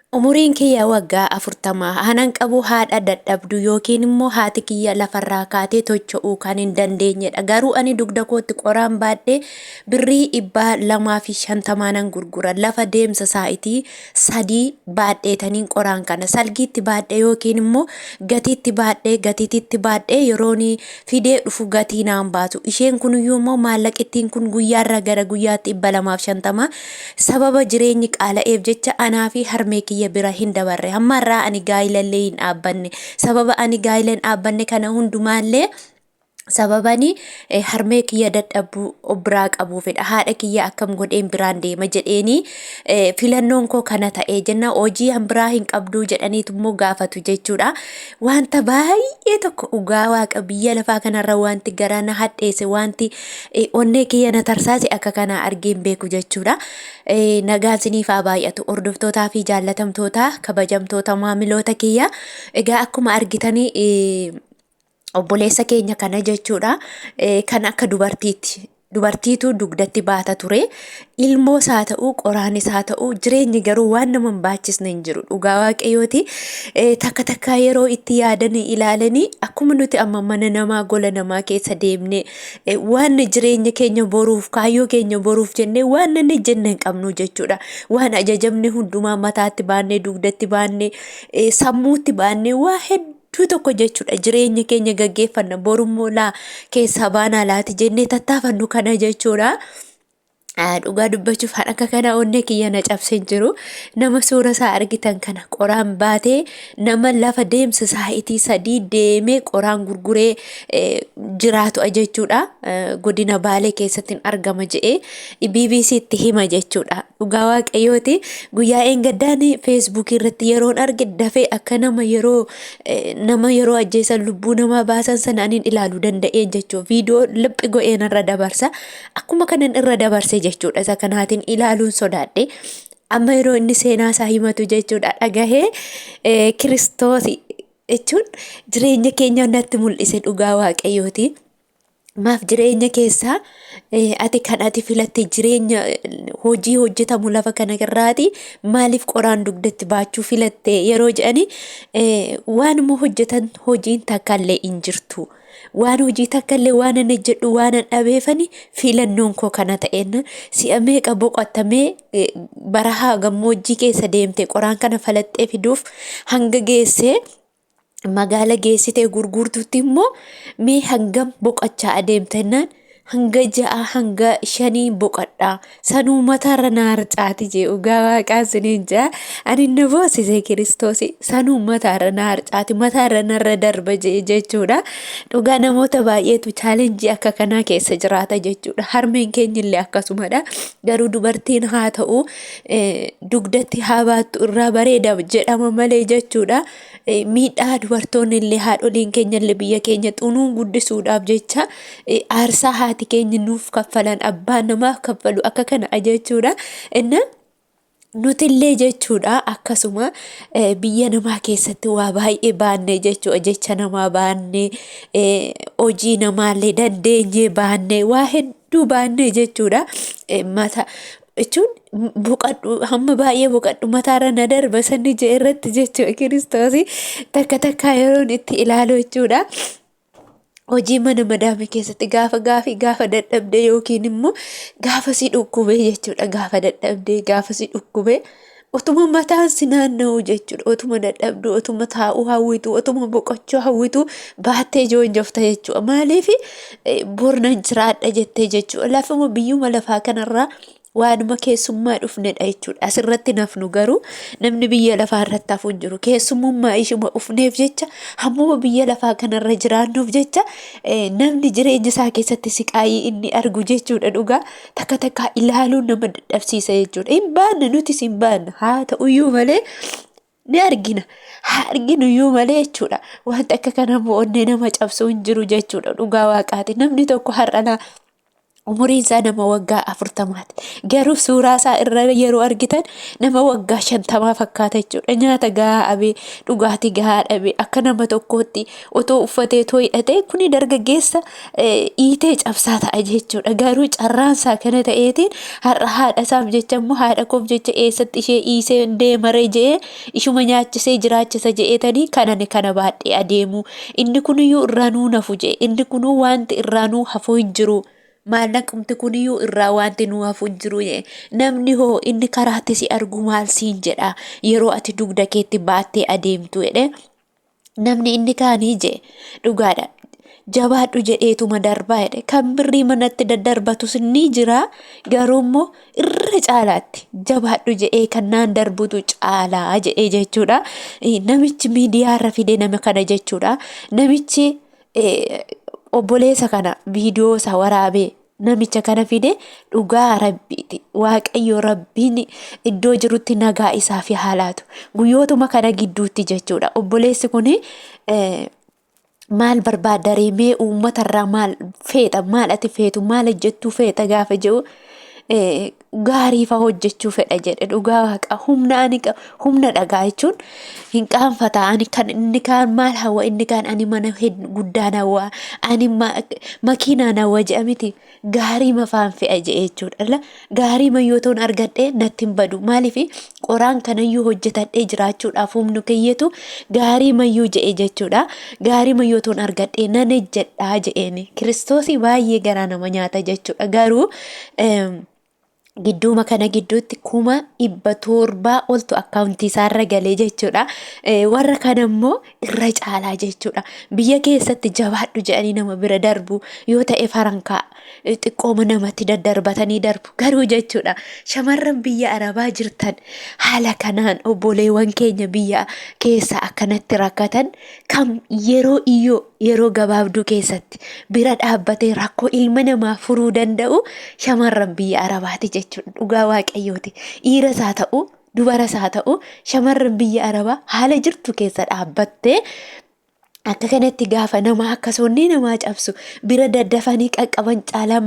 Umuuriin kiyya waggaa 40 hanan qabu haadha dadhabdu yookiin immoo haati kiyya lafarraa kaatee tocho'uu kan hin dandeenyedha. Garuu ani dugda kootti qoraan baadhee birrii 250 nan gurgura. Lafa deemsa sa'itii 3 baadheetaniin qoraan kana salgiitti baadhee yookiin immoo gatiitti baadhee yeroon fidee dhufu gatii naan baatu. Isheen kuniyyuu immoo maallaqittiin kun guyyaarraa gara guyyaatti 250 sababa jireenyi qaala'eef jecha anaa fi harmee kiyya bira hin dabarre. Hammarraa ani gaa'ilallee hin dhaabbanne. Sababa ani gaa'ila hin dhaabbanne kana hundumaallee sababani harmee kiyya dadhabuu obbiraa qabuufidha. Haadha kiyya akkam godheen biraan deema jedheeni filannoon koo kana ta'ee jenna. Hojii biraa hin qabduu jedhaniitu immoo gaafatu jechuudha. Wanta baay'ee tokko dhugaa waaqa biyya lafaa kanarra wanti garaa na hadheesse wanti onnee kiyya na tarsaase akka kana argeen beeku jechuudha. Nagaan isiniif haa baay'atu hordoftootaa fi jaallatamtoota kabajamtoota maamiloota kiyya. Egaa akkuma argitanii obboleessa keenya kana jechuudha kan akka dubartiitti. Dubartiitu dugdatti baata ture. Ilmoo isaa ta'uu qoraanis haa ta'uu jireenyi garuu waan nama hin baachisne hin jiru. Dhugaa waaqayyooti. Takka takka yeroo itti yaadanii ilaalanii akkuma nuti amma mana namaa gola namaa keessa deemne waan jireenya keenya boruuf kaayyoo keenya boruuf jennee waan inni jenne hin qabnu jechuudha. Waan ajajamne hundumaa mataatti baannee dugdatti baannee sammuutti baannee waa hedduu tokko jechuudha. Jireenya keenya gaggeeffanna borummoo laa keessaa baanaa laati jennee tattaafannu kana jechuudha. Dhugaa dubbachuuf akka kana onnee kiyya na cabseen jiru. Nama suura isaa argitan kana qoraan baatee nama lafa deemsa sa'itii 3 deemee qoraan gurguree jiraatu jechuudha. Godina Baalee keessatti argama jedhee BBC itti hima jechuudha. Dhugaa waaqayyooti. Guyyaa eengaddaan Facebook irratti yeroon arge dafee akka nama yeroo ajjeesan lubbuu namaa baasan sana anin ilaaluu danda'een jechuudha. Viidiyoo liphi go'een irra dabarsa. Akkuma kanan irra dabarse jechuudha. Isa kanaatiin ilaaluun sodaadhe. Amma yeroo inni seenaa isaa himatu jechuudha. Dhagahee Kiristoos jechuun jireenya keenya natti mul'ise dhugaa waaqayyooti. Maaf jireenya keessaa ati kan ati filatte jireenya hojii hojjetamu lafa kana irraati maaliif qoraan dugdatti baachuu filatte yeroo jedhani waanuma hojjetan hojiin takkaallee hin jirtu. Waan hojii takkaallee waan inni jedhu waan hin dhabeefani filannoon koo kana ta'een si'a meeqa boqotamee barahaa gammoojjii keessa deemte qoraan kana falaxxee fiduuf hanga geessee magaala geessitee gurgurtutti immoo mee hangam boqochaa adeemtennaan hanga 6 hanga 5 boqodhaa sanuu mataarra na harcaati jee dhugaa waaqaa siniin jaa ani na boosise Kiristoos sanuu mataarra na harcaati mataarra narra darba jee jechuudha. Dhugaa namoota baay'eetu chaalenjii akka kanaa keessa jiraata jechuudha. Harmeen keenya illee akkasumadha. Garuu dubartiin haa ta'u dugdatti haa baattu irraa bareeda jedhama malee jechuudha. Miidhaa dubartoonni illee haadholiin keenya illee biyya keenya xunuun guddisuudhaaf jecha aarsaa haati keenya nuuf kaffalan abbaan namaaf kaffalu akka kana jechuudha. Inna nuti illee jechuudha akkasuma biyya namaa keessatti waa baay'ee baannee jechuudha. Jecha namaa baannee hojii namaallee dandeenyee baannee waa hedduu baannee jechuudha. Mata jechuun boqadhu hamma baay'ee boqadhu mataarra na darba sanni jee irratti jechuudha. Kiristoos takka yeroon itti ilaalu jechuudha. Hojii mana madaame keessatti gaafa dadhabdee yookiin immoo gaafa si dhukkubee jechuudha. Gaafa dadhabdee gaafa si dhukkubee otuma mataan si naanna'u jechuudha. Otuma dadhabdu otuma taa'uu hawwitu otuma boqochuu hawwitu baattee joonjofta jechuudha. Maaliif bornan jiraadha jettee jechuudha. Lafuma biyyuma lafaa kanarraa waanuma keessummaa dhufnedha jechuudha. Asirratti nafnu garuu namni biyya lafaa irratti hafu hin jiru. Keessummaa ishuma dhufneef jecha hammuma biyya lafaa kanarra jiraannuuf jecha namni jireenya isaa keessatti siqaayii inni argu jechuudha. Dhugaa takka ilaaluun nama dadhabsiisa jechuudha. Hin baanne nutis hin baanne haa ta'uyyuu malee ni argina. Haa arginuyyuu malee jechuudha. Wanta akka kana onnee nama cabsuu hin jiru jechuudha. Dhugaa waaqaati. Namni tokko har'anaa Umuriin isaa nama waggaa 40 garuu suuraa isaa irra yeroo argitan nama waggaa 50 fakkaata jechuudha. Nyaata gahaa dhabee dhugaatii gahaa dhabee akka nama tokkootti otoo uffatee too hidhatee kuni dargaggeessa iitee cabsaa ta'a jechuudha. Garuu carraan isaa kana ta'eetiin har'a haadha isaaf jecha immoo haadha koof jecha eessatti ishee dhiisee deemaree je'ee ishuma nyaachisee jiraachisa je'eetanii kana baadhee adeemu. Inni kuniyyuu irraanuu nafu je'e inni kunuu wanti irraanuu hafuu hin jiru. Maallaqumti kuniyyuu irraa wanti nu hafu hin jiru namni hoo inni karaatti si argu maal siin jedha yeroo ati dugda keetti baattee adeemtu jedhe namni inni kaanii jedhe dhugaadha jabaadhu jedheetuma darbaa jedhe kan birrii manatti daddarbatus ni jira garuu immoo irra caalaatti jabaadhu jedhee kan naan darbutu caalaa jedhee jechuudha. Namichi miidiyaarra fide nama kana jechuudha. Namichi obboleessa kana viidiyoo isaa waraabee namicha kana fide dhugaa rabbiiti. Waaqayyo rabbiin iddoo jirutti nagaa isaa fi haalaatu guyyootuma kana gidduutti jechuudha. Obboleessi kuni maal barbaada reemee uummatarraa maal feeta maal ati feetu maal hojjettuu feeta gaafa jedhu gaarii fa hojjechuu fedha jedhe dhugaa waaqa humna dhagaa jechuun hin qaanfata ani kan inni kaan maal hawa inni kaan ani mana guddaan hawa ani makiinaan hawa jedhamiti gaarii mafaan fe'a jedhe jechuudha. Gaarii mayyoo ta'uun argadhee natti hin badu maaliif qoraan kanayyuu hojjetadhee jiraachuudhaaf humnu kiyyetu gaarii mayyuu jedhe jechuudha. Gaarii mayyoo ta'uun argadhee nan ejjedhaa jedheeni kiristoosii baay'ee garaa nama nyaata jechuudha. Garuu Gidduma kana gidduutti 700 oltu akkaawuntii isaarra galee jechuudha. Warra kana immoo irra caalaa jechuudha. Biyya keessatti jabaadhu jedhanii nama bira darbu yoo ta'e farankaa xiqqooma namatti daddarbatanii darbu garuu jechuudha. Shamarran biyya Arabaa jirtan haala kanaan obboleewwan keenya biyya keessa akkanatti rakkatan kam yeroo gabaabduu keessatti bira dhaabbatee rakkoo ilma namaa furuu danda'u shamarran biyya Arabaati jechuudha. Dhugaa waaqayyooti. Dhiiras haa ta'u dubaras haa ta'u shamarran biyya Arabaa haala jirtu keessa dhaabbattee akka kanatti gaafa nama akkasonni namaa cabsu bira daddafanii qaqqaban caalaa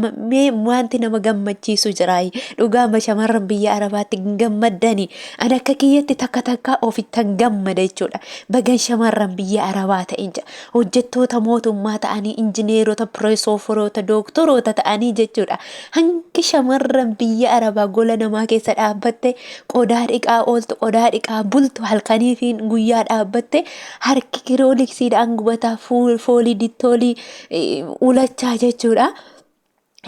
wanti nama gammachiisu jiraay. Dhugaama shamarran biyya Arabaatti gammaddanii ani akka kiyyatti takka ofittan gammada jechuudha. Bagan shamarran biyya Arabaa ta'in jira. Hojjettoota mootummaa ta'anii injineerota pireesooferoota dooktoroota ta'anii jechuudha. Hangi shamarran biyya Arabaa gola namaa keessa dhaabbatte qodaa dhiqaa ooltu qodaa dhiqaa bultu halkaniifiin guyyaa dhaabbatte harki kirooniksiidhaan gubataa foolii dittoolii ulachaa jechuudha.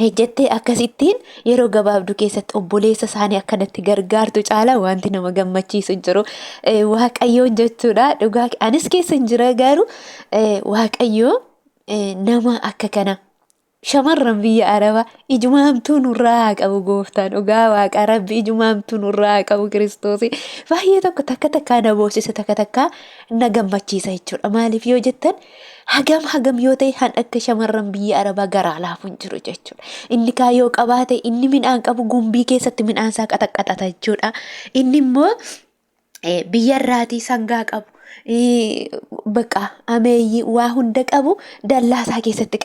Ejjettee akkasittiin yeroo gabaabduu keessatti obboleessa isaanii akkanatti gargaartu caalaa wanti nama gammachiisu jiru waaqayyoon jechuudha. Dhugaa anis keessa hin jira garuu waaqayyoo nama akka kana shamarran biyya Arabaa ijumaamtuu nurraa qabu gooftaan dhugaa waaqa rabbi ijumaamtuu nurraa qabu kiristoosii baay'ee takka na boosisa takka na gammachiisa jechuudha. Maaliif yoo jettan hagam yoo ta'e han akka shamarran biyya Arabaa garaa laafu hin jiru jechuudha. Inni kaayoo qabaate inni midhaan qabu gumbii keessatti midhaan isaa qaxaqaxata jechuudha. Inni immoo biyyarraatii sangaa qabu. Bakka ameeyyi waa hunda qabu dallaasaa keessatti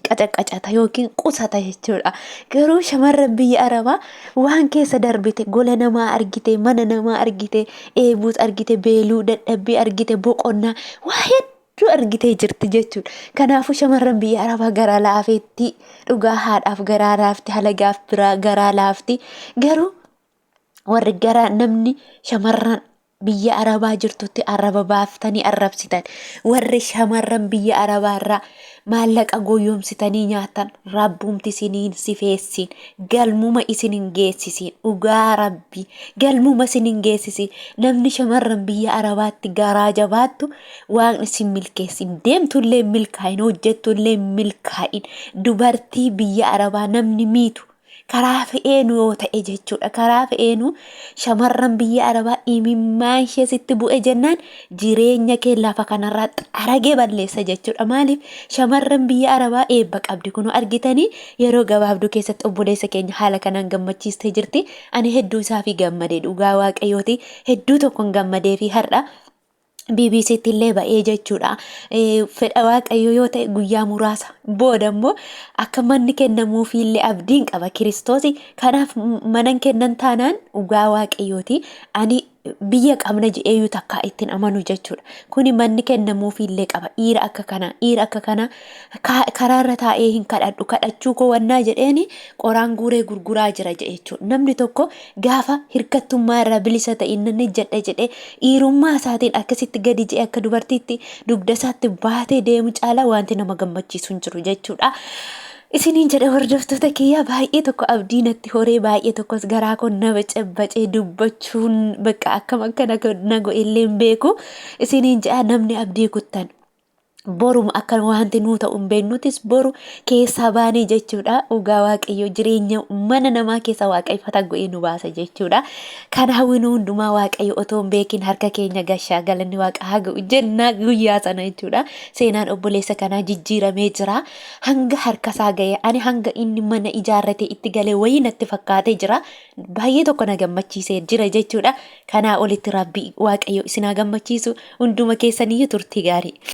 qacaqacata yookiin qusata jechuudha. Garuu shamarran biyya Arabaa waan keessa darbite gola namaa argite mana namaa argite eebuus argite beeluu dadhabbii argite boqonnaa waa hedduu argitee jirti jechuudha. Kanaafuu shamarran biyya Arabaa garaa laafeetti dhugaa haadhaaf garaa laafti halagaaf biraa garaa laafti. Garuu warri garaa namni shamarran biyya Arabaa jirtutti arraba baaftanii arrabsitan warri shamarran biyya Arabaarraa maallaqa gooyyoomsitanii nyaatan rabbuumti isiniin sifeessin galmuma isinin geessisin dhugaa rabbi galmuma isinin geessisin. Namni shamarran biyya Arabaatti garaa jabaattu waan isin milkeessin deemtullee milkaa'in hojjettullee milkaa'in dubartii biyya Arabaa namni miitu karaa fe'eenu yoo ta'e jechuudha. Karaa fe'eenu shamarran biyya Arabaa imimmaan ishee sitti bu'e jennaan jireenya kee lafa kanarraa xaragee balleessa jechuudha. Maaliif shamarran biyya Arabaa eebba qabdi kun argitanii yeroo gabaabduu keessatti obboleessa keenya haala kanaan gammachiistee jirti. Ani hedduu isaa fi gammadee dhugaa waaqayyooti hedduu tokkoon gammadee fi har'a BBCtti illee ba'ee jechuudha. Fedha waaqayyo yoo ta'e guyyaa muraasa booda immoo akka manni kennamuufi illee abdiin qaba Kiristoosi. Kanaaf manan kennan taanaan dhugaa waaqayyooti. Ani biyya qabna jedheeyyuu takkaa ittiin amanu jechuudha. Kuni manni kennamuufi illee qaba. Dhiira akka kana karaarra taa'ee hin kadhadhu kadhachuu koo wannaa jedheeni qoraan guuree gurguraa jira jechuudha. Namni tokko gaafa hirkattummaa irraa bilisa ta'e inni jedhe dhiirummaa isaatiin akkasitti gadi jedhee akka dubartiitti dugda isaatti baatee deemu caala wanti nama gammachiisu hin jiru jechuudha. Isiniin jedhe hordoftoota kiyya baay'ee tokko abdii natti horee baay'ee tokkos garaa koo nama cabbacee dubbachuun bakka akkam akka nago illee hin beeku. Isiniin jedha namni abdii kuttan borum akka wanti nuu ta'u hin beeknutis boru keessaa baanee jechuudha. Dhugaa waaqayyo jireenya mana namaa keessa waaqeffata go'ee nu baasa jechuudha. Kana hawwinu hundumaa waaqayyo otoo hin beekin harka keenya gashaa galanni waaqa haa ga'u jenna guyyaa sana jechuudha. Seenaan obboleessa kanaa jijjiiramee jira. Hanga harkasaa ga'e ani hanga inni mana ijaarrate itti galee wayii natti fakkaatee jira. Baay'ee tokko na gammachiisee jira jechuudha. Kanaa olitti rabbi waaqayyo isin haa gammachiisu hunduma keessaniyyuu turtii gaarii.